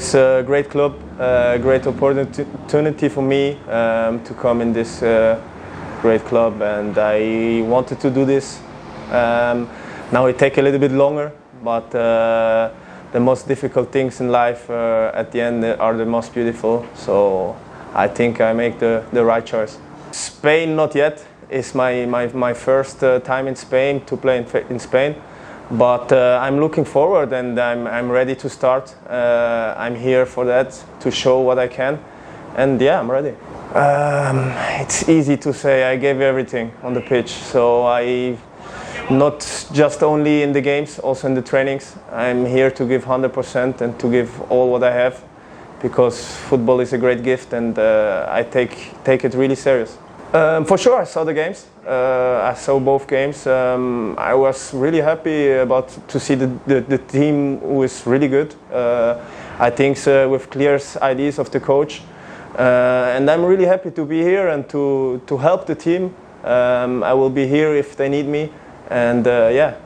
It's a great club, a great opportunity for me to come in this great club, and I wanted to do this. Now it takes a little bit longer, but the most difficult things in life at the end are the most beautiful. So I think I make the right choice. Spain, not yet. It's my first time in Spain to play in Spain. But I'm looking forward, and I'm ready to start. I'm here for that, to show what I can, and yeah, I'm ready. It's easy to say. I gave everything on the pitch, so I not just only in the games, also in the trainings. I'm here to give 100% and to give all what I have, because football is a great gift, and I take it really serious. For sure, I saw the games. I saw both games. I was really happy to see the team who is really good. I think with clear ideas of the coach, and I'm really happy to be here and to help the team. I will be here if they need me, and yeah.